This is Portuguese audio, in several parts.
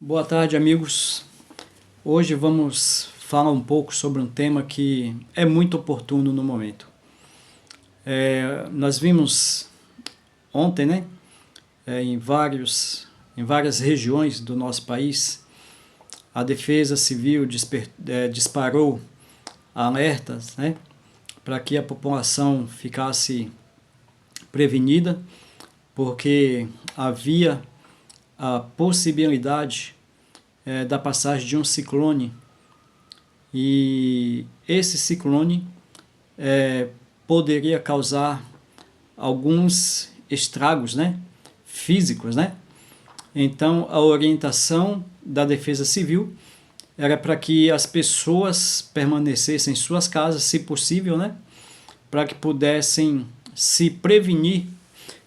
Boa tarde, amigos. Hoje vamos falar um pouco sobre um tema que é muito oportuno no momento. Nós vimos ontem, né, em várias regiões do nosso país, a Defesa Civil disparou alertas, né, para que a população ficasse prevenida, porque havia a possibilidade da passagem de um ciclone, e esse ciclone poderia causar alguns estragos, né, físicos, né? Então a orientação da Defesa Civil era para que as pessoas permanecessem em suas casas, se possível, né, para que pudessem se prevenir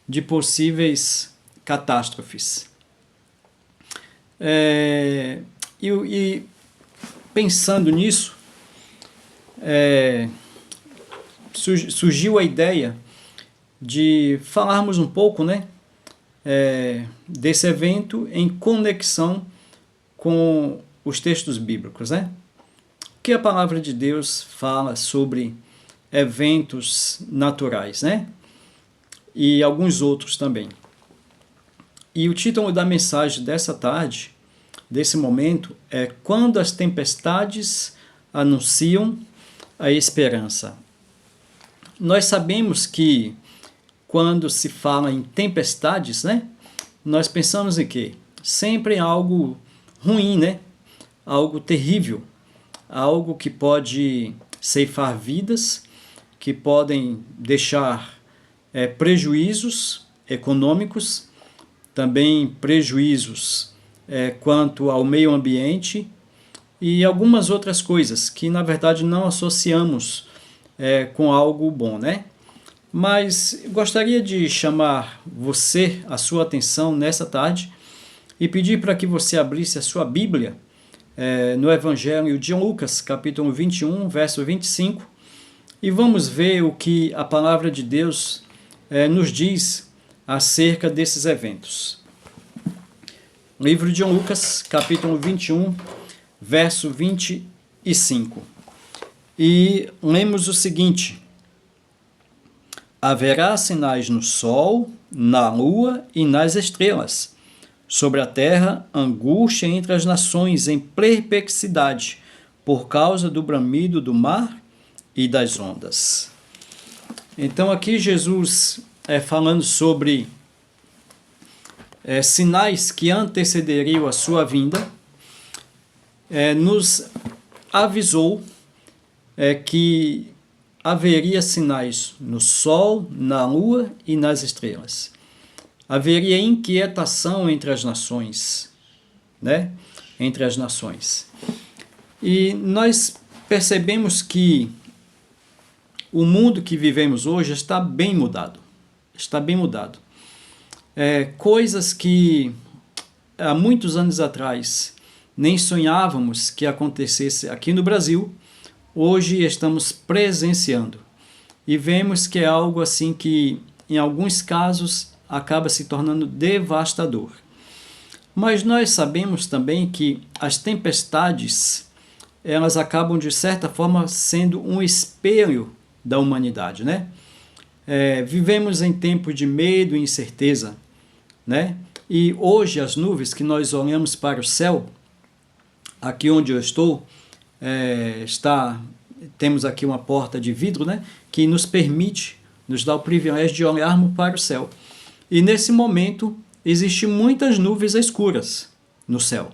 de possíveis catástrofes. E pensando nisso, surgiu a ideia de falarmos um pouco, né, desse evento em conexão com os textos bíblicos, né? O que a palavra de Deus fala sobre eventos naturais, né? E alguns outros também. E o título da mensagem dessa tarde, desse momento, é Quando as tempestades anunciam a esperança. Nós sabemos que quando se fala em tempestades, né, nós pensamos em quê? Sempre em algo ruim, né? Algo terrível, algo que pode ceifar vidas, que podem deixar prejuízos econômicos, também prejuízos quanto ao meio ambiente e algumas outras coisas que na verdade não associamos com algo bom, né? Mas gostaria de chamar a sua atenção nessa tarde e pedir para que você abrisse a sua Bíblia no Evangelho de Lucas, capítulo 21, verso 25, e vamos ver o que a palavra de Deus nos diz acerca desses eventos. Livro de Lucas, capítulo 21, verso 25. E lemos o seguinte: haverá sinais no sol, na lua e nas estrelas. Sobre a terra, angústia entre as nações em perplexidade, por causa do bramido do mar e das ondas. Então aqui Jesus falando sobre sinais que antecederiam a sua vinda, nos avisou que haveria sinais no sol, na lua e nas estrelas. Haveria inquietação entre as nações, né? Entre as nações. E nós percebemos que o mundo que vivemos hoje está bem mudado. Está bem mudado. Coisas que há muitos anos atrás nem sonhávamos que acontecesse aqui no Brasil, hoje estamos presenciando. E vemos que é algo assim que, em alguns casos, acaba se tornando devastador. Mas nós sabemos também que as tempestades, elas acabam de certa forma sendo um espelho da humanidade, né? Vivemos em tempos de medo e incerteza, né? E hoje as nuvens que nós olhamos para o céu, aqui onde eu estou, temos aqui uma porta de vidro, né, que nos dá o privilégio de olharmos para o céu. E nesse momento existem muitas nuvens escuras no céu.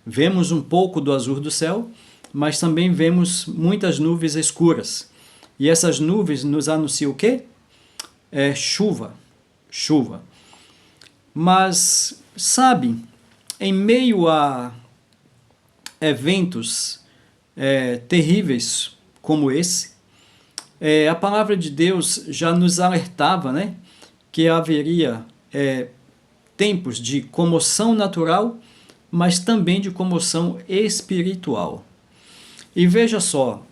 Vemos um pouco do azul do céu, mas também vemos muitas nuvens escuras. E essas nuvens nos anunciam o quê? Chuva. Mas, sabe, em meio a eventos terríveis como esse, a palavra de Deus já nos alertava, né, que haveria tempos de comoção natural, mas também de comoção espiritual. E veja só,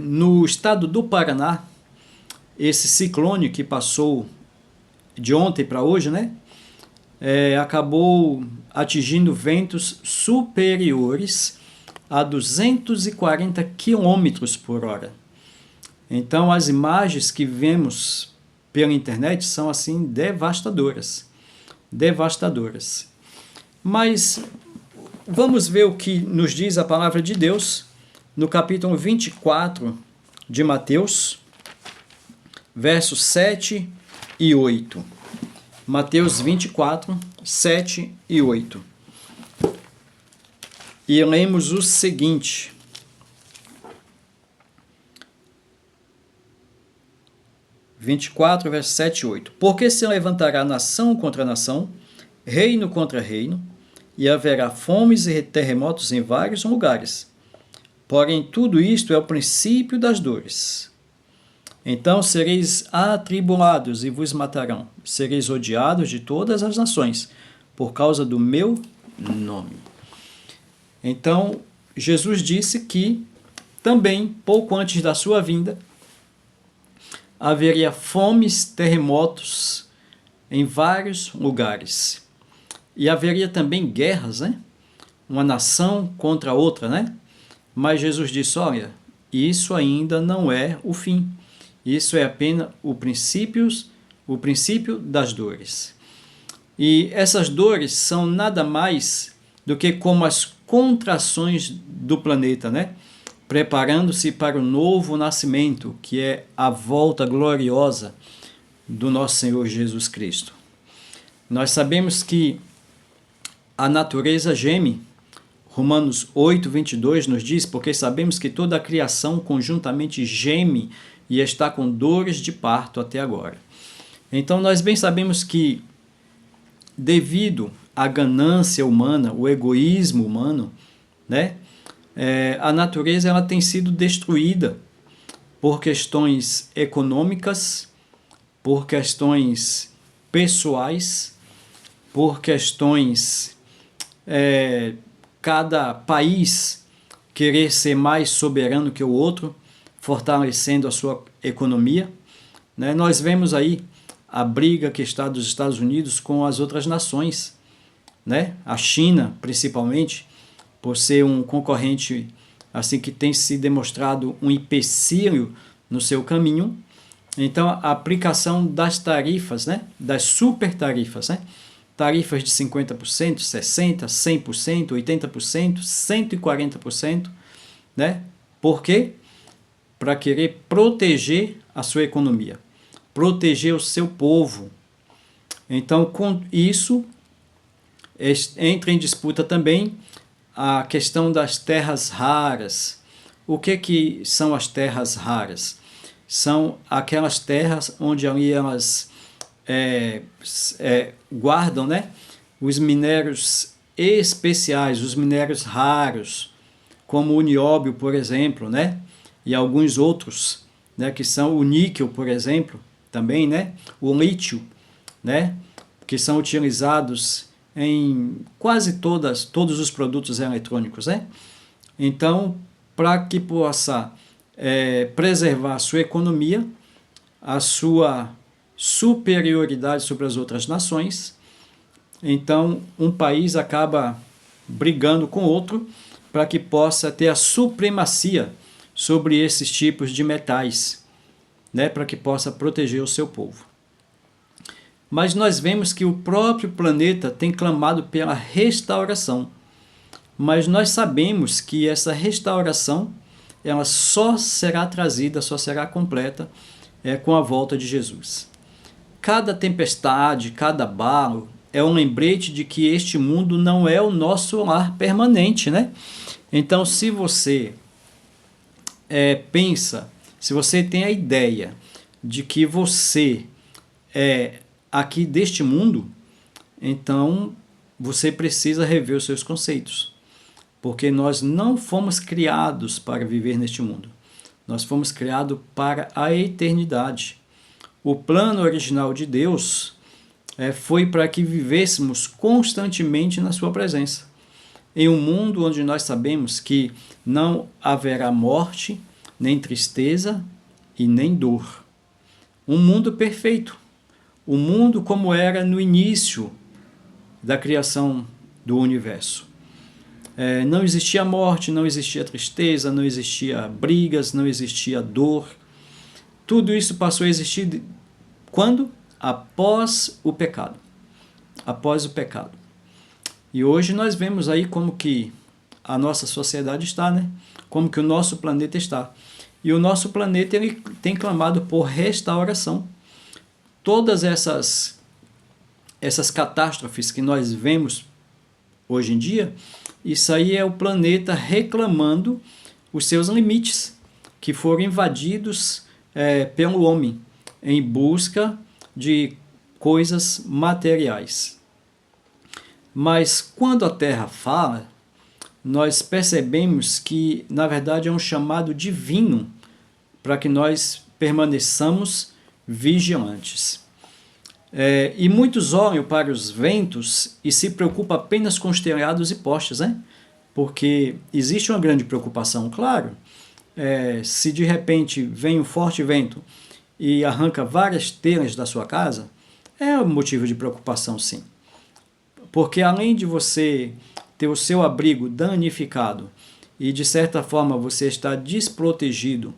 no estado do Paraná, esse ciclone que passou de ontem para hoje, né, acabou atingindo ventos superiores a 240 km por hora. Então, as imagens que vemos pela internet são, assim, devastadoras. Devastadoras. Mas vamos ver o que nos diz a palavra de Deus no capítulo 24 de Mateus, versos 7 e 8. Mateus 24, 7 e 8. E lemos o seguinte: 24, versos 7 e 8. Porque se levantará nação contra nação, reino contra reino, e haverá fomes e terremotos em vários lugares. Porém, tudo isto é o princípio das dores. Então sereis atribulados e vos matarão. Sereis odiados de todas as nações, por causa do meu nome. Então, Jesus disse que também, pouco antes da sua vinda, haveria fomes, terremotos em vários lugares. E haveria também guerras, né? Uma nação contra outra, né? Mas Jesus disse, olha, isso ainda não é o fim. Isso é apenas o princípio das dores. E essas dores são nada mais do que como as contrações do planeta, né? Preparando-se para o novo nascimento, que é a volta gloriosa do nosso Senhor Jesus Cristo. Nós sabemos que a natureza geme. Romanos 8, 22 nos diz, porque sabemos que toda a criação conjuntamente geme e está com dores de parto até agora. Então nós bem sabemos que, devido à ganância humana, o egoísmo humano, né, a natureza ela tem sido destruída por questões econômicas, por questões pessoais, por questões cada país querer ser mais soberano que o outro, fortalecendo a sua economia, né? Nós vemos aí a briga que está dos Estados Unidos com as outras nações, né? A China, principalmente, por ser um concorrente assim que tem se demonstrado um empecilho no seu caminho. Então, a aplicação das tarifas, né? Das super tarifas, né? Tarifas de 50%, 60%, 100%, 80%, 140%, né? Por quê? Para querer proteger a sua economia, proteger o seu povo. Então, com isso, entra em disputa também a questão das terras raras. O que são as terras raras? São aquelas terras onde ali elas guardam, né, os minérios especiais, os minérios raros, como o nióbio, por exemplo, né, e alguns outros, né, que são o níquel, por exemplo, também, né, o lítio, né, que são utilizados em quase todos os produtos eletrônicos, né? Então, para que possa preservar a sua economia, a sua superioridade sobre as outras nações, então um país acaba brigando com outro para que possa ter a supremacia sobre esses tipos de metais, né, para que possa proteger o seu povo. Mas nós vemos que o próprio planeta tem clamado pela restauração. Mas nós sabemos que essa restauração ela só será trazida, só será completa com a volta de Jesus. Cada tempestade, cada abalo é um lembrete de que este mundo não é o nosso lar permanente, né? Então, se você pensa, se você tem a ideia de que você é aqui deste mundo, então você precisa rever os seus conceitos, porque nós não fomos criados para viver neste mundo, nós fomos criados para a eternidade. O plano original de Deus foi para que vivêssemos constantemente na sua presença, em um mundo onde nós sabemos que não haverá morte, nem tristeza e nem dor. Um mundo perfeito, um mundo como era no início da criação do universo. Não existia morte, não existia tristeza, não existia brigas, não existia dor. Tudo isso passou a existir quando? Após o pecado. Após o pecado. E hoje nós vemos aí como que a nossa sociedade está, né? Como que o nosso planeta está. E o nosso planeta ele tem clamado por restauração. Todas essas catástrofes que nós vemos hoje em dia, isso aí é o planeta reclamando os seus limites, que foram invadidos pelo homem, em busca de coisas materiais. Mas quando a Terra fala, nós percebemos que, na verdade, é um chamado divino para que nós permaneçamos vigilantes. E muitos olham para os ventos e se preocupam apenas com os telhados e postes, né? Porque existe uma grande preocupação, claro. Se de repente vem um forte vento e arranca várias telhas da sua casa, é um motivo de preocupação, sim. Porque além de você ter o seu abrigo danificado e de certa forma você está desprotegido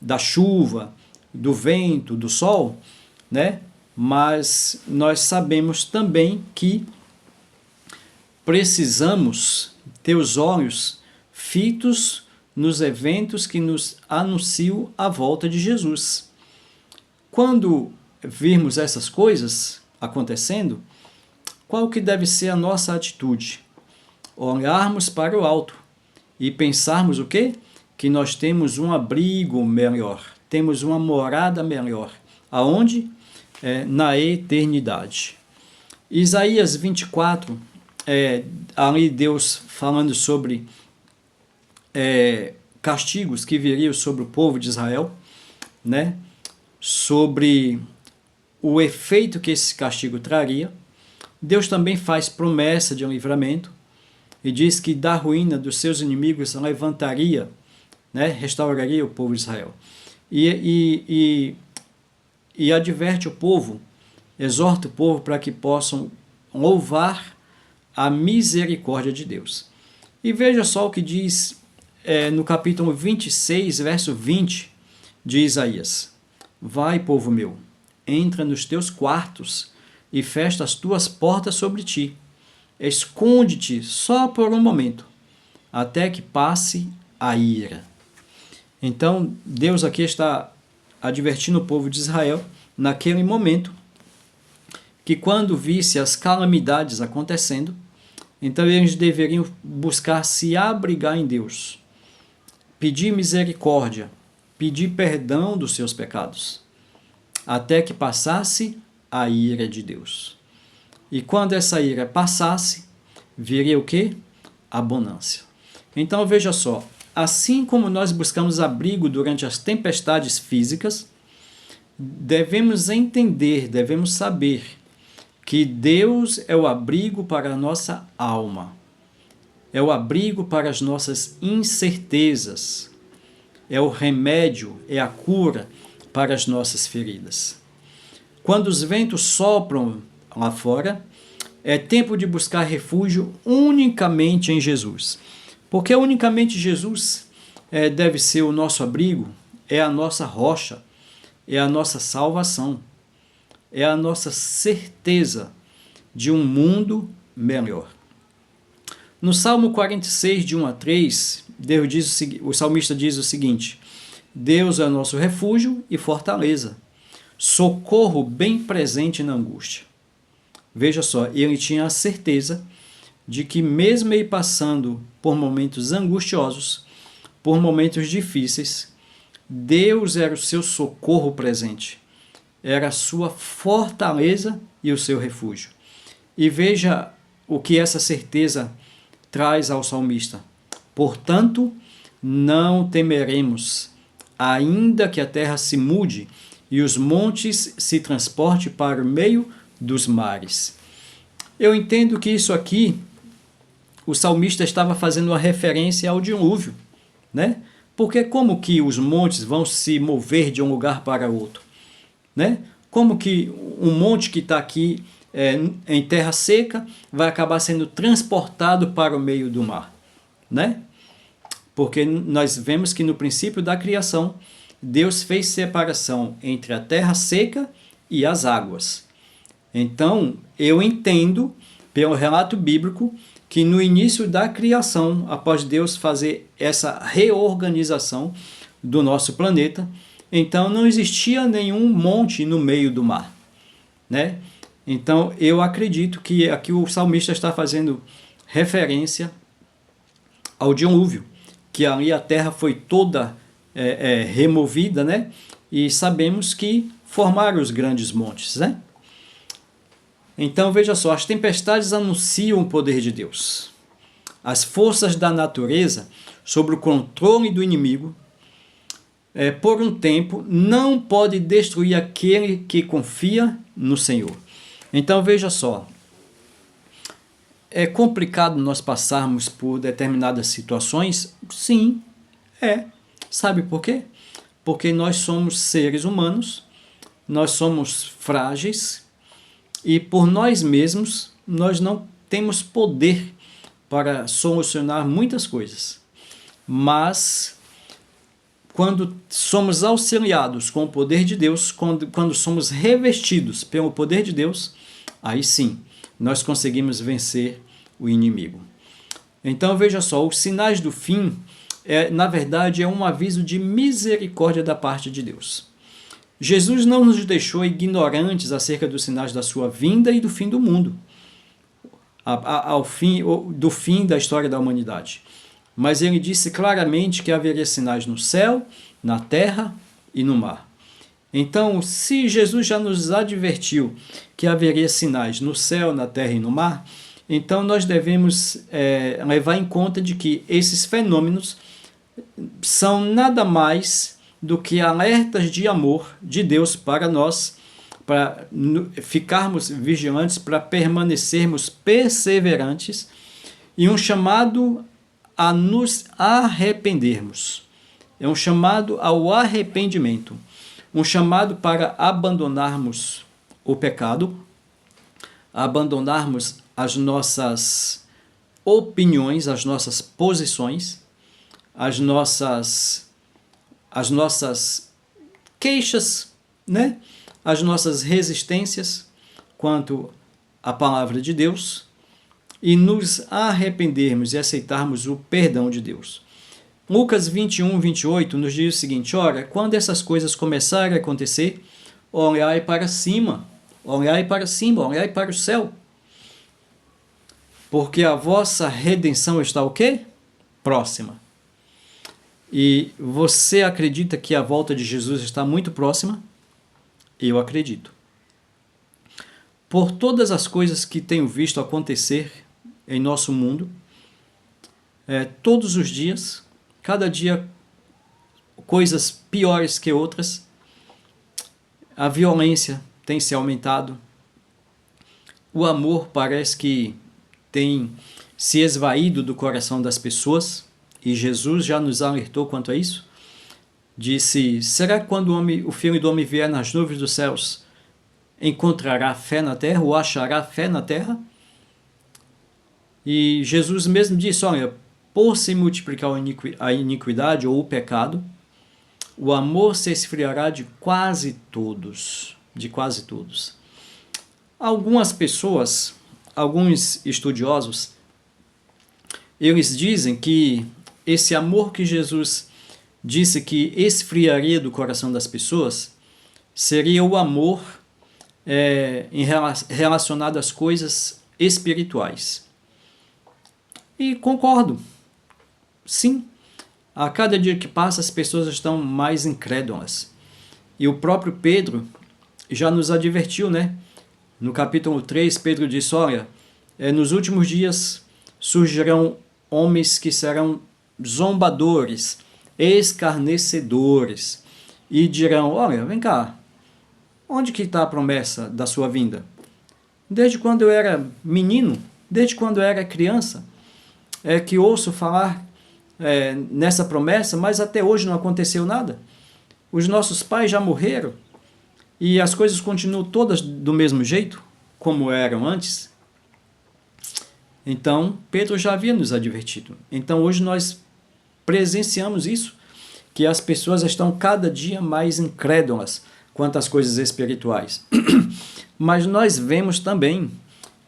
da chuva, do vento, do sol, né? Mas nós sabemos também que precisamos ter os olhos fitos nos eventos que nos anunciam a volta de Jesus. Quando virmos essas coisas acontecendo, qual que deve ser a nossa atitude? Olharmos para o alto e pensarmos o quê? Que nós temos um abrigo melhor, temos uma morada melhor. Aonde? Na eternidade. Isaías 24, ali Deus falando sobre castigos que viriam sobre o povo de Israel, né? Sobre o efeito que esse castigo traria. Deus também faz promessa de um livramento e diz que da ruína dos seus inimigos levantaria, né? Restauraria o povo de Israel. E adverte o povo, exorta o povo para que possam louvar a misericórdia de Deus. E veja só o que diz no capítulo 26, verso 20 de Isaías. Vai, povo meu, entra nos teus quartos e fecha as tuas portas sobre ti. Esconde-te só por um momento, até que passe a ira. Então, Deus aqui está advertindo o povo de Israel, naquele momento, que quando visse as calamidades acontecendo, então eles deveriam buscar se abrigar em Deus, pedir misericórdia, pedir perdão dos seus pecados, até que passasse a ira de Deus. E quando essa ira passasse, viria o quê? A bonança. Então veja só, assim como nós buscamos abrigo durante as tempestades físicas, devemos entender, devemos saber que Deus é o abrigo para a nossa alma, é o abrigo para as nossas incertezas, é o remédio, é a cura para as nossas feridas. Quando os ventos sopram lá fora, é tempo de buscar refúgio unicamente em Jesus. Porque unicamente Jesus deve ser o nosso abrigo, é a nossa rocha, é a nossa salvação, é a nossa certeza de um mundo melhor. No Salmo 46, de 1 a 3, o salmista diz o seguinte: Deus é o nosso refúgio e fortaleza, socorro bem presente na angústia. Veja só, ele tinha a certeza de que mesmo ele passando por momentos angustiosos, por momentos difíceis, Deus era o seu socorro presente, era a sua fortaleza e o seu refúgio. E veja o que essa certeza traz ao salmista. Portanto, não temeremos, ainda que a terra se mude e os montes se transportem para o meio dos mares. Eu entendo que isso aqui, o salmista estava fazendo uma referência ao dilúvio, né? Porque como que os montes vão se mover de um lugar para outro, né? Como que um monte que está aqui em terra seca, vai acabar sendo transportado para o meio do mar, né? Porque nós vemos que no princípio da criação, Deus fez separação entre a terra seca e as águas. Então, eu entendo, pelo relato bíblico, que no início da criação, após Deus fazer essa reorganização do nosso planeta, então não existia nenhum monte no meio do mar, né? Então, eu acredito que aqui o salmista está fazendo referência ao dilúvio, que ali a terra foi toda removida, né? E sabemos que formaram os grandes montes, né? Então, veja só, as tempestades anunciam o poder de Deus. As forças da natureza, sob o controle do inimigo, por um tempo, não pode destruir aquele que confia no Senhor. Então, veja só, é complicado nós passarmos por determinadas situações? Sim, é. Sabe por quê? Porque nós somos seres humanos, nós somos frágeis e por nós mesmos nós não temos poder para solucionar muitas coisas. Mas quando somos auxiliados com o poder de Deus, quando somos revestidos pelo poder de Deus, aí sim, nós conseguimos vencer o inimigo. Então veja só, os sinais do fim, na verdade, é um aviso de misericórdia da parte de Deus. Jesus não nos deixou ignorantes acerca dos sinais da sua vinda e do fim do mundo, do fim da história da humanidade. Mas ele disse claramente que haveria sinais no céu, na terra e no mar. Então, se Jesus já nos advertiu que haveria sinais no céu, na terra e no mar, então nós devemos levar em conta de que esses fenômenos são nada mais do que alertas de amor de Deus para nós, para ficarmos vigilantes, para permanecermos perseverantes, e um chamado a nos arrependermos. É um chamado ao arrependimento, um chamado para abandonarmos o pecado, abandonarmos as nossas opiniões, as nossas posições, as nossas queixas, né? As nossas resistências quanto à palavra de Deus e nos arrependermos e aceitarmos o perdão de Deus. Lucas 21, 28 nos diz o seguinte: ora, quando essas coisas começarem a acontecer, olhai para cima, olhai para cima, olhai para o céu, porque a vossa redenção está o quê? Próxima. E você acredita que a volta de Jesus está muito próxima? Eu acredito. Por todas as coisas que tenho visto acontecer em nosso mundo, todos os dias, cada dia coisas piores que outras, a violência tem se aumentado, o amor parece que tem se esvaído do coração das pessoas, e Jesus já nos alertou quanto a isso. Disse: será que quando o Filho do Homem vier nas nuvens dos céus, encontrará fé na terra, ou achará fé na terra? E Jesus mesmo disse: olha, por se multiplicar a iniquidade ou o pecado, o amor se esfriará de quase todos. De quase todos. Algumas pessoas, alguns estudiosos, eles dizem que esse amor que Jesus disse que esfriaria do coração das pessoas seria o amor relacionado às coisas espirituais. E concordo. Sim, a cada dia que passa as pessoas estão mais incrédulas. E o próprio Pedro já nos advertiu, né? No capítulo 3, Pedro disse: olha, nos últimos dias surgirão homens que serão zombadores, escarnecedores, e dirão: olha, vem cá, onde que está a promessa da sua vinda? Desde quando eu era menino, desde quando eu era criança, que ouço falar nessa promessa, mas até hoje não aconteceu nada. Os nossos pais já morreram e as coisas continuam todas do mesmo jeito. como eram antes, então Pedro já havia nos advertido. Então hoje nós presenciamos isso, que as pessoas estão cada dia mais incrédulas quanto às coisas espirituais. Mas nós vemos também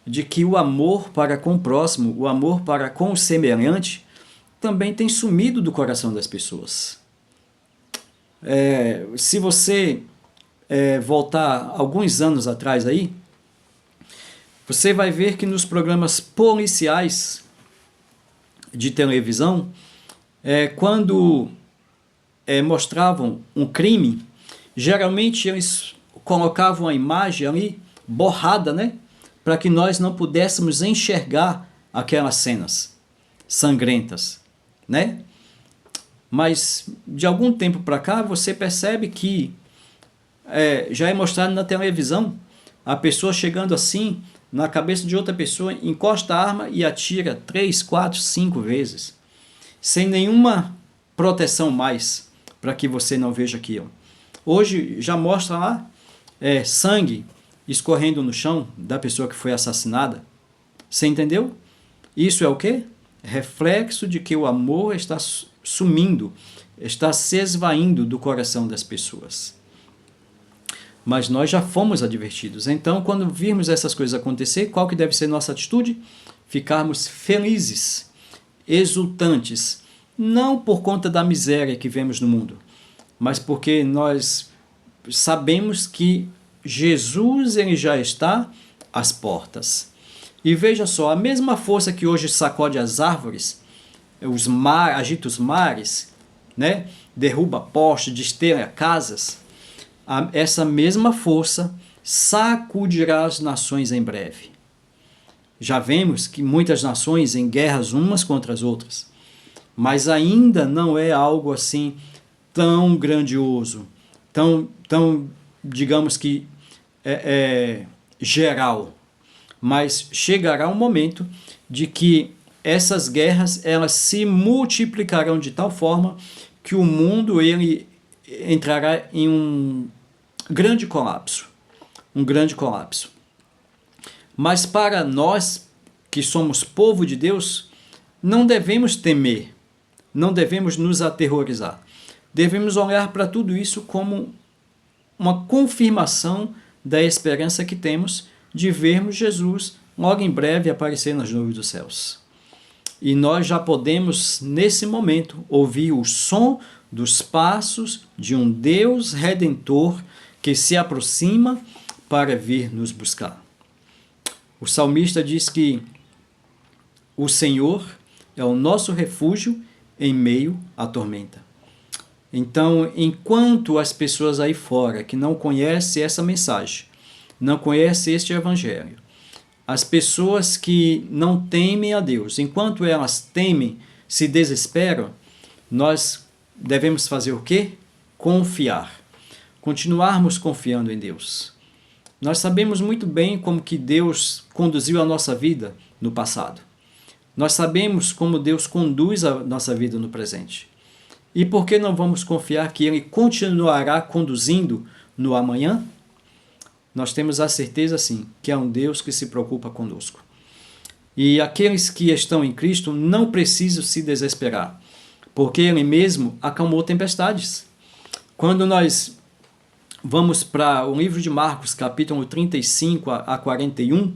de que o amor para com o próximo, o amor para com o semelhante, também tem sumido do coração das pessoas. Se você voltar alguns anos atrás aí, você vai ver que nos programas policiais de televisão, quando mostravam um crime, geralmente eles colocavam a imagem ali borrada, né? Para que nós não pudéssemos enxergar aquelas cenas sangrentas, né? Mas de algum tempo para cá você percebe que já é mostrado na televisão a pessoa chegando assim na cabeça de outra pessoa, encosta a arma e atira 3, 4, 5 vezes, sem nenhuma proteção mais, para que você não veja aquilo. Hoje já mostra lá sangue escorrendo no chão da pessoa que foi assassinada. Você entendeu? Isso é o quê? Reflexo de que o amor está sumindo, está se esvaindo do coração das pessoas. Mas nós já fomos advertidos. Então, quando virmos essas coisas acontecer, qual que deve ser nossa atitude? Ficarmos felizes, exultantes, não por conta da miséria que vemos no mundo, mas porque nós sabemos que Jesus ele já está às portas. E veja só, a mesma força que hoje sacode as árvores, agita os mares, né? Derruba postes, destelha casas, essa mesma força sacudirá as nações em breve. Já vemos que muitas nações em guerras umas contra as outras, mas ainda não é algo assim tão grandioso, tão digamos que geral. Mas chegará um momento de que essas guerras elas se multiplicarão de tal forma que o mundo ele entrará em um grande colapso. Mas para nós que somos povo de Deus, não devemos temer, não devemos nos aterrorizar. Devemos olhar para tudo isso como uma confirmação da esperança que temos de vermos Jesus logo em breve aparecer nas nuvens dos céus. E nós já podemos, nesse momento, ouvir o som dos passos de um Deus Redentor que se aproxima para vir nos buscar. O salmista diz que o Senhor é o nosso refúgio em meio à tormenta. Então, enquanto as pessoas aí fora que não conhecem essa mensagem, não conhecem este evangelho, as pessoas que não temem a Deus, enquanto elas temem, se desesperam, nós devemos fazer o quê? Confiar. Continuarmos confiando em Deus. Nós sabemos muito bem como que Deus conduziu a nossa vida no passado. Nós sabemos como Deus conduz a nossa vida no presente. E por que não vamos confiar que Ele continuará conduzindo no amanhã? Nós temos a certeza, sim, que é um Deus que se preocupa conosco. E aqueles que estão em Cristo não precisam se desesperar, porque Ele mesmo acalmou tempestades. Quando nós vamos para o livro de Marcos, capítulo 35 a 41,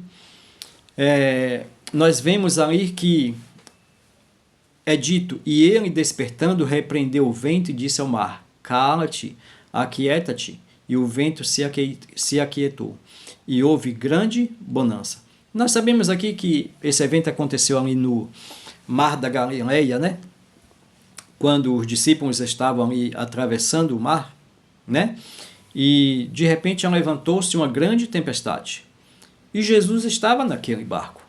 nós vemos ali que é dito, e ele despertando repreendeu o vento e disse ao mar, cala-te, aquieta-te, e o vento se aquietou, e houve grande bonança. Nós sabemos aqui que esse evento aconteceu ali no Mar da Galileia, né? Quando os discípulos estavam ali atravessando o mar, né? E de repente levantou-se uma grande tempestade. E Jesus estava naquele barco,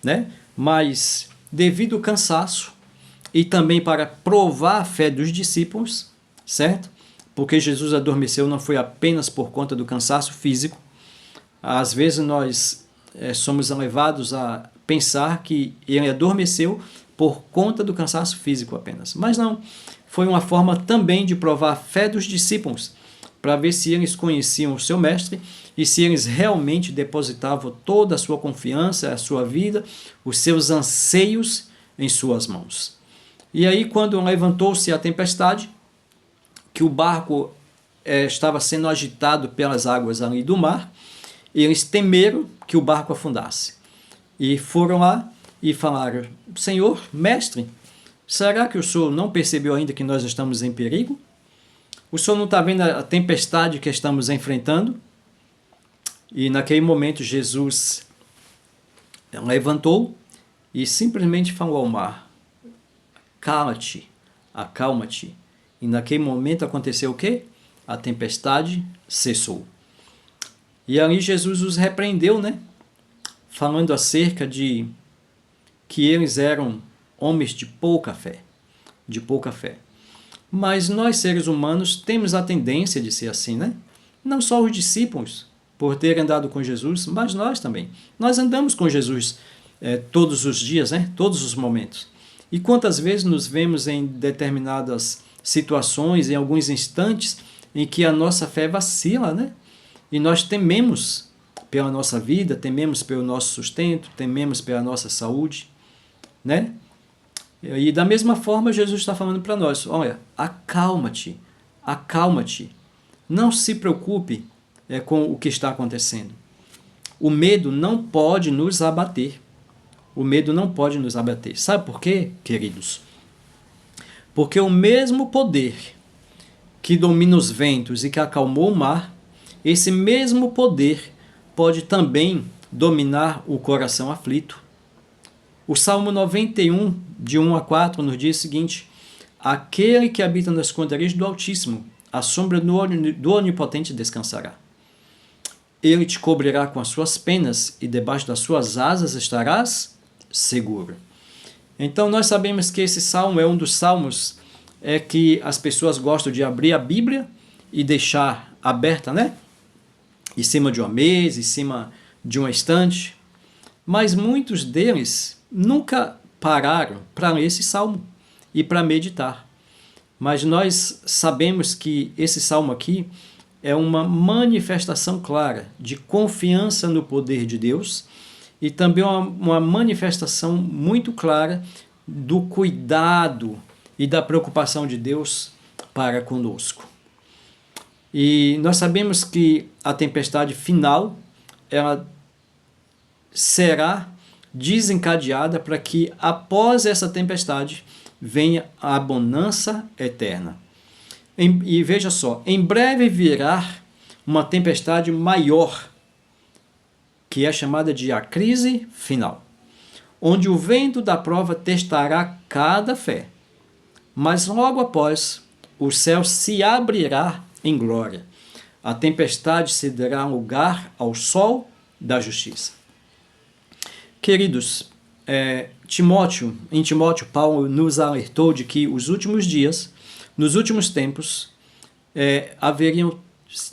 né? Mas devido ao cansaço e também para provar a fé dos discípulos, certo? Porque Jesus adormeceu não foi apenas por conta do cansaço físico. Às vezes nós somos levados a pensar que ele adormeceu por conta do cansaço físico apenas. Mas não, foi uma forma também de provar a fé dos discípulos para ver se eles conheciam o seu mestre e se eles realmente depositavam toda a sua confiança, a sua vida, os seus anseios em suas mãos. E aí, quando levantou-se a tempestade, que o barco estava sendo agitado pelas águas ali do mar, eles temeram que o barco afundasse. E foram lá e falaram: Senhor, mestre, será que o senhor não percebeu ainda que nós estamos em perigo? O senhor não está vendo a tempestade que estamos enfrentando? E naquele momento Jesus levantou e simplesmente falou ao mar: cala-te, acalma-te. E naquele momento aconteceu o quê? A tempestade cessou. E ali Jesus os repreendeu, né? Falando acerca de que eles eram homens de pouca fé. De pouca fé. Mas nós, seres humanos, temos a tendência de ser assim, né? Não só os discípulos, por terem andado com Jesus, mas nós também. Nós andamos com Jesus todos os dias, né? Todos os momentos. E quantas vezes nos vemos em determinadas situações, em alguns instantes, em que a nossa fé vacila, né? E nós tememos pela nossa vida, tememos pelo nosso sustento, tememos pela nossa saúde, né? E da mesma forma Jesus está falando para nós: olha, acalma-te, acalma-te, não se preocupe com o que está acontecendo. O medo não pode nos abater. O medo não pode nos abater. Sabe por quê, queridos? Porque o mesmo poder que domina os ventos e que acalmou o mar, esse mesmo poder pode também dominar o coração aflito. O Salmo 91, de 1 a 4, nos diz o seguinte: aquele que habita no esconderijo do Altíssimo, à sombra do Onipotente descansará. Ele te cobrirá com as suas penas e debaixo das suas asas estarás seguro. Então nós sabemos que esse salmo é um dos salmos que as pessoas gostam de abrir a Bíblia e deixar aberta, né? Em cima de uma mesa, em cima de uma estante. Mas muitos deles nunca pararam para ler esse salmo e para meditar. Mas nós sabemos que esse salmo aqui é uma manifestação clara de confiança no poder de Deus e também uma manifestação muito clara do cuidado e da preocupação de Deus para conosco. E nós sabemos que a tempestade final ela será desencadeada para que após essa tempestade venha a bonança eterna. E veja só, em breve virá uma tempestade maior, que é chamada de a crise final, onde o vento da prova testará cada fé, mas logo após o céu se abrirá em glória. A tempestade cederá lugar ao sol da justiça. Queridos, em Timóteo, Paulo nos alertou de que os últimos dias, nos últimos tempos, haveriam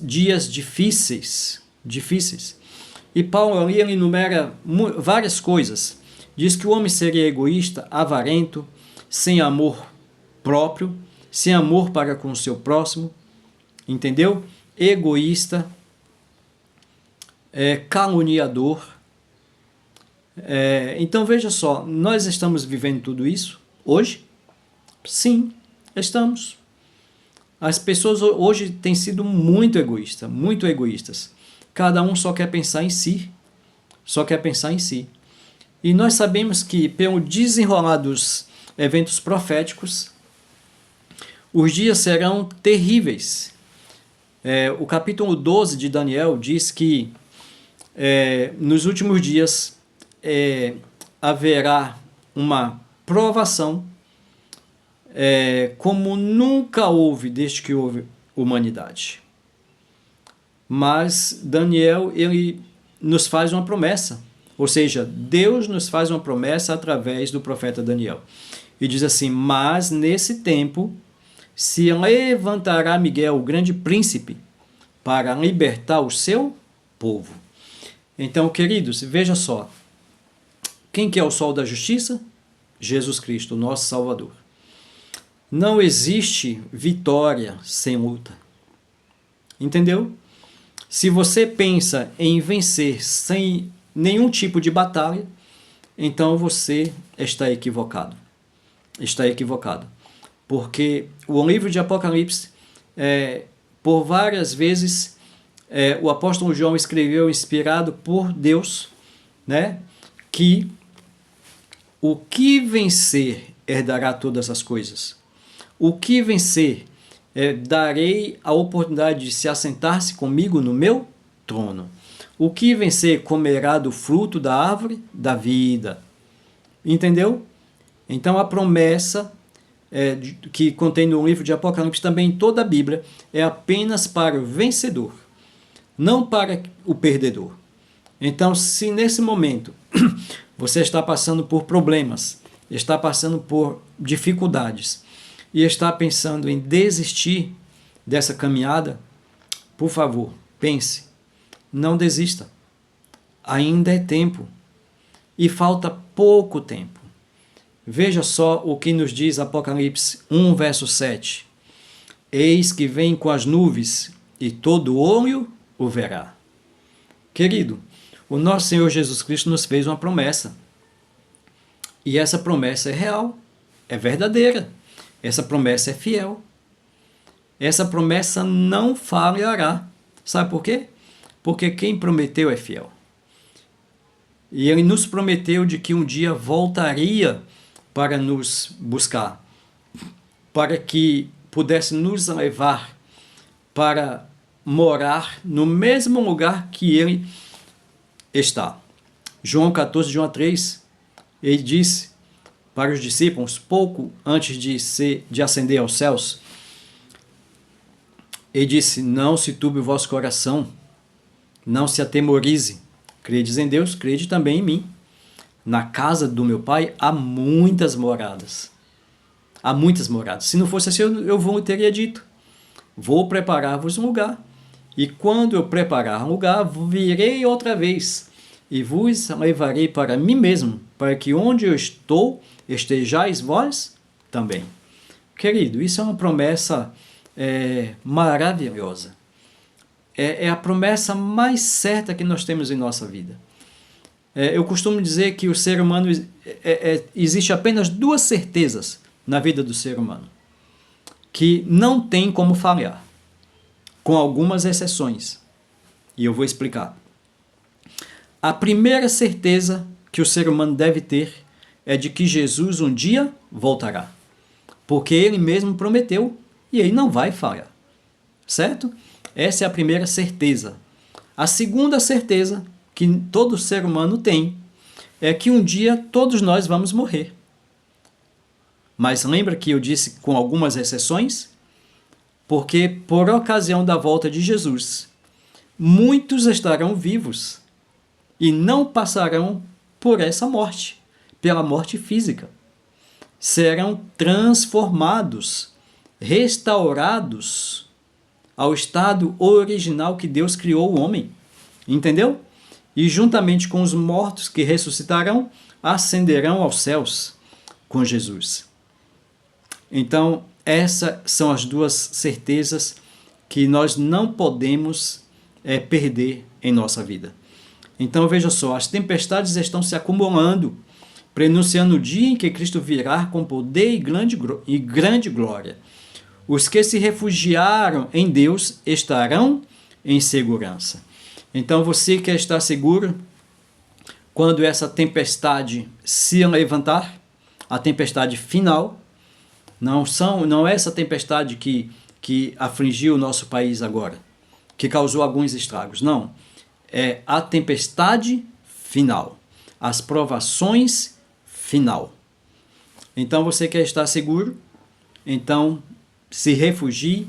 dias difíceis. E Paulo ali ele enumera várias coisas. Diz que o homem seria egoísta, avarento, sem amor próprio, sem amor para com o seu próximo, entendeu? Egoísta, caluniador. Então veja só, nós estamos vivendo tudo isso hoje? Sim, estamos. As pessoas hoje têm sido muito egoístas. Cada um só quer pensar em si. E nós sabemos que, pelo desenrolar dos eventos proféticos, os dias serão terríveis. O capítulo 12 de Daniel diz que nos últimos dias haverá uma provação como nunca houve desde que houve humanidade. Mas Daniel ele nos faz uma promessa, ou seja, Deus nos faz uma promessa através do profeta Daniel. E diz assim: mas nesse tempo se levantará Miguel, o grande príncipe, para libertar o seu povo. Então, queridos, veja só, quem que é o sol da justiça? Jesus Cristo, nosso Salvador. Não existe vitória sem luta. Entendeu? Se você pensa em vencer sem nenhum tipo de batalha, então você está equivocado. Está equivocado. Porque o livro de Apocalipse, por várias vezes, o apóstolo João escreveu, inspirado por Deus, né, que o que vencer herdará todas as coisas. O que vencer, darei a oportunidade de se assentar-se comigo no meu trono. O que vencer comerá do fruto da árvore da vida. Entendeu? Então a promessa que contém no livro de Apocalipse, também em toda a Bíblia, é apenas para o vencedor, não para o perdedor. Então, se nesse momento você está passando por problemas, está passando por dificuldades e está pensando em desistir dessa caminhada, por favor, pense, não desista. Ainda é tempo e falta pouco tempo. Veja só o que nos diz Apocalipse 1, verso 7. Eis que vem com as nuvens e todo olho o verá. Querido, o nosso Senhor Jesus Cristo nos fez uma promessa. E essa promessa é real, é verdadeira. Essa promessa é fiel. Essa promessa não falhará. Sabe por quê? Porque quem prometeu é fiel. E ele nos prometeu de que um dia voltaria para nos buscar, para que pudesse nos levar para morar no mesmo lugar que ele está. João 14, de 1 a 3, ele disse para os discípulos, pouco antes de ascender aos céus, ele disse: não se turbe o vosso coração, não se atemorize, credes em Deus, crede também em mim. Na casa do meu pai há muitas moradas. Há muitas moradas. Se não fosse assim, eu teria dito: vou preparar-vos um lugar. E quando eu preparar um lugar, virei outra vez e vos levarei para mim mesmo, para que onde eu estou, estejais vós também. Querido, isso é uma promessa maravilhosa. É a promessa mais certa que nós temos em nossa vida. Eu costumo dizer que o ser humano, existe apenas duas certezas na vida do ser humano, que não tem como falhar, com algumas exceções. E eu vou explicar. A primeira certeza que o ser humano deve ter é de que Jesus um dia voltará, porque ele mesmo prometeu e ele não vai falhar. Certo? Essa é a primeira certeza. A segunda certeza que todo ser humano tem é que um dia todos nós vamos morrer. Mas lembra que eu disse com algumas exceções? Porque por ocasião da volta de Jesus, muitos estarão vivos e não passarão por essa morte, pela morte física. Serão transformados, restaurados ao estado original que Deus criou o homem. Entendeu? E juntamente com os mortos que ressuscitarão, ascenderão aos céus com Jesus. Então, essas são as duas certezas que nós não podemos perder em nossa vida. Então, veja só, as tempestades estão se acumulando, prenunciando o dia em que Cristo virá com poder e grande glória. Os que se refugiaram em Deus estarão em segurança. Então, você quer estar seguro quando essa tempestade se levantar, a tempestade final, não é essa tempestade que afligiu o nosso país agora, que causou alguns estragos, não. É a tempestade final, as provações final. Então, você quer estar seguro? Então, se refugie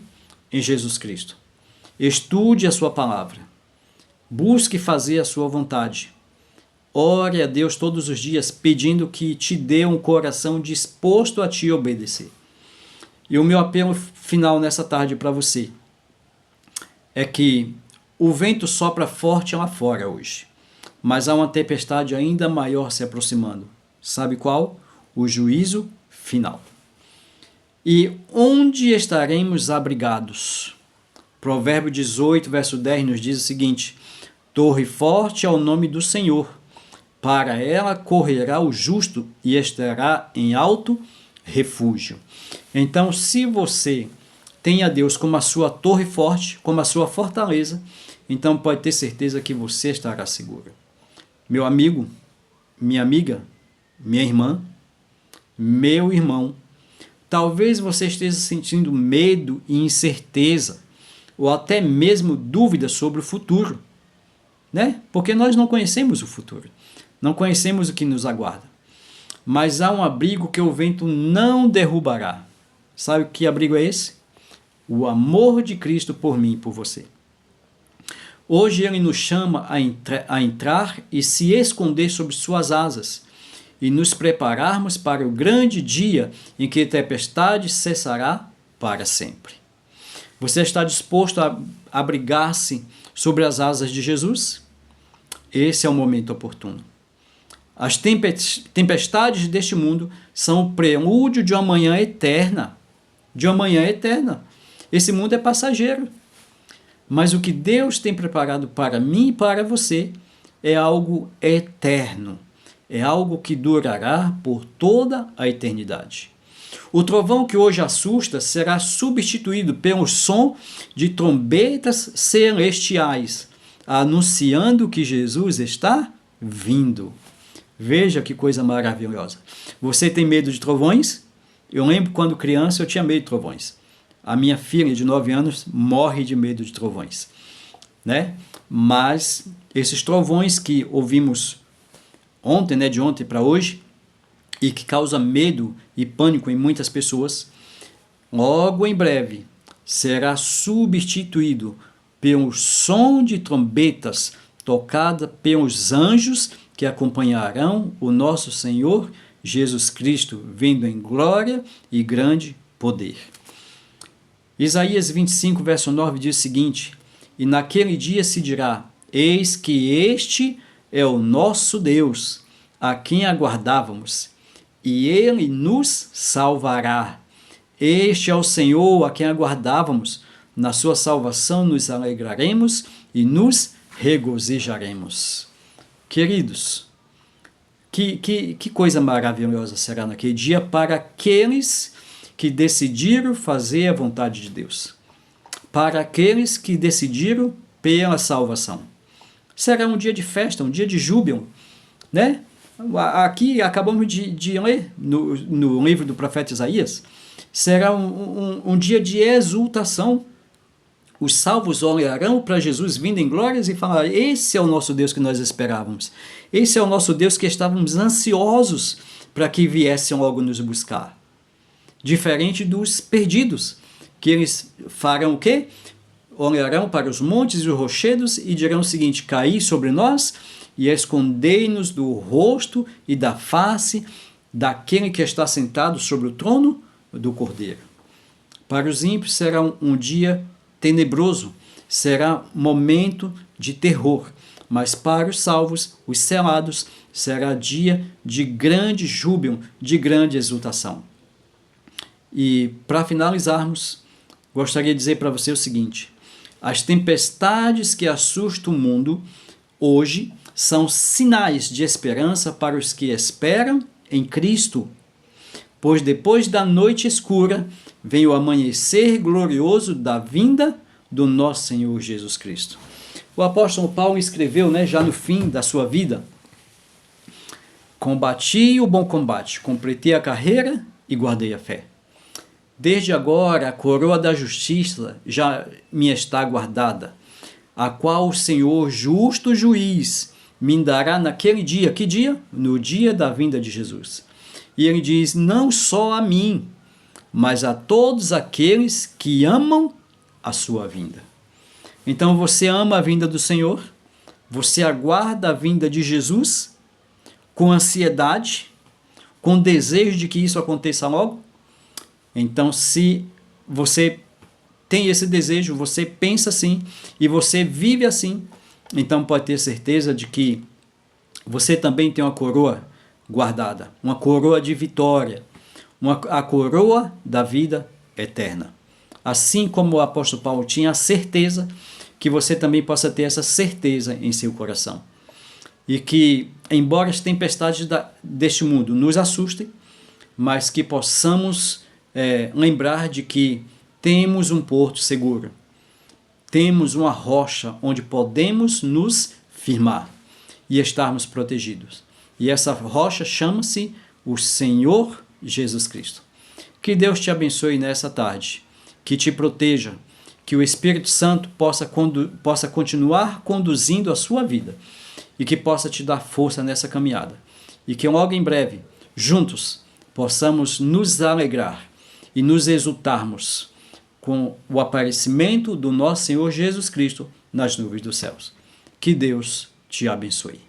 em Jesus Cristo. Estude a sua palavra. Busque fazer a sua vontade. Ore a Deus todos os dias, pedindo que te dê um coração disposto a te obedecer. E o meu apelo final nessa tarde para você é que o vento sopra forte lá fora hoje, mas há uma tempestade ainda maior se aproximando. Sabe qual? O juízo final. E onde estaremos abrigados? Provérbio 18, verso 10 nos diz o seguinte: torre forte é o nome do Senhor, para ela correrá o justo e estará em alto refúgio. Então, se você tem a Deus como a sua torre forte, como a sua fortaleza, então pode ter certeza que você estará seguro. Meu amigo, minha amiga, minha irmã, meu irmão, talvez você esteja sentindo medo e incerteza, ou até mesmo dúvida sobre o futuro, né? Porque nós não conhecemos o futuro, não conhecemos o que nos aguarda. Mas há um abrigo que o vento não derrubará. Sabe que abrigo é esse? O amor de Cristo por mim e por você. Hoje ele nos chama a entrar e se esconder sob suas asas e nos prepararmos para o grande dia em que a tempestade cessará para sempre. Você está disposto a abrigar-se sobre as asas de Jesus? Esse é o momento oportuno. As tempestades deste mundo são o prelúdio de uma manhã eterna. De uma manhã eterna. Esse mundo é passageiro. Mas o que Deus tem preparado para mim e para você é algo eterno. É algo que durará por toda a eternidade. O trovão que hoje assusta será substituído pelo som de trombetas celestiais, anunciando que Jesus está vindo. Veja que coisa maravilhosa. Você tem medo de trovões? Eu lembro quando criança eu tinha medo de trovões. A minha filha de 9 anos morre de medo de trovões, né? Mas esses trovões que ouvimos ontem, né, de ontem para hoje, e que causa medo e pânico em muitas pessoas, logo em breve será substituído pelo som de trombetas tocada pelos anjos que acompanharão o nosso Senhor Jesus Cristo, vindo em glória e grande poder. Isaías 25, verso 9 diz o seguinte: e naquele dia se dirá, eis que este é o nosso Deus, a quem aguardávamos, e ele nos salvará. Este é o Senhor a quem aguardávamos, na sua salvação nos alegraremos e nos regozijaremos. Queridos, que coisa maravilhosa será naquele dia para aqueles que decidiram fazer a vontade de Deus, para aqueles que decidiram pela salvação. Será um dia de festa, um dia de júbilo, né? Aqui acabamos de ler no livro do profeta Isaías, será um dia de exultação. Os salvos olharão para Jesus vindo em glórias e falarão, esse é o nosso Deus que nós esperávamos, esse é o nosso Deus que estávamos ansiosos para que viessem logo nos buscar. Diferente dos perdidos, que eles farão o quê? Olharão para os montes e os rochedos e dirão o seguinte, caí sobre nós e escondei-nos do rosto e da face daquele que está sentado sobre o trono do Cordeiro. Para os ímpios será um dia tenebroso, será momento de terror, mas para os salvos, os selados, será dia de grande júbilo, de grande exultação. E para finalizarmos, gostaria de dizer para você o seguinte, as tempestades que assustam o mundo hoje são sinais de esperança para os que esperam em Cristo, pois depois da noite escura vem o amanhecer glorioso da vinda do nosso Senhor Jesus Cristo. O apóstolo Paulo escreveu, já no fim da sua vida, combati o bom combate, completei a carreira e guardei a fé. Desde agora a coroa da justiça já me está guardada, a qual o Senhor justo juiz me dará naquele dia. Que dia? No dia da vinda de Jesus. E ele diz, não só a mim, mas a todos aqueles que amam a sua vinda. Então você ama a vinda do Senhor? Você aguarda a vinda de Jesus com ansiedade, com desejo de que isso aconteça logo? Então, se você tem esse desejo, você pensa assim e você vive assim, então pode ter certeza de que você também tem uma coroa guardada, uma coroa de vitória, a coroa da vida eterna. assim como o apóstolo Paulo tinha a certeza, que você também possa ter essa certeza em seu coração. E que, embora as tempestades deste mundo nos assustem, mas que possamos lembrar de que temos um porto seguro, temos uma rocha onde podemos nos firmar e estarmos protegidos. E essa rocha chama-se o Senhor Jesus Cristo. Que Deus te abençoe nessa tarde, que te proteja, que o Espírito Santo possa continuar conduzindo a sua vida e que possa te dar força nessa caminhada. E que logo em breve, juntos, possamos nos alegrar e nos exultarmos com o aparecimento do nosso Senhor Jesus Cristo nas nuvens dos céus. Que Deus te abençoe.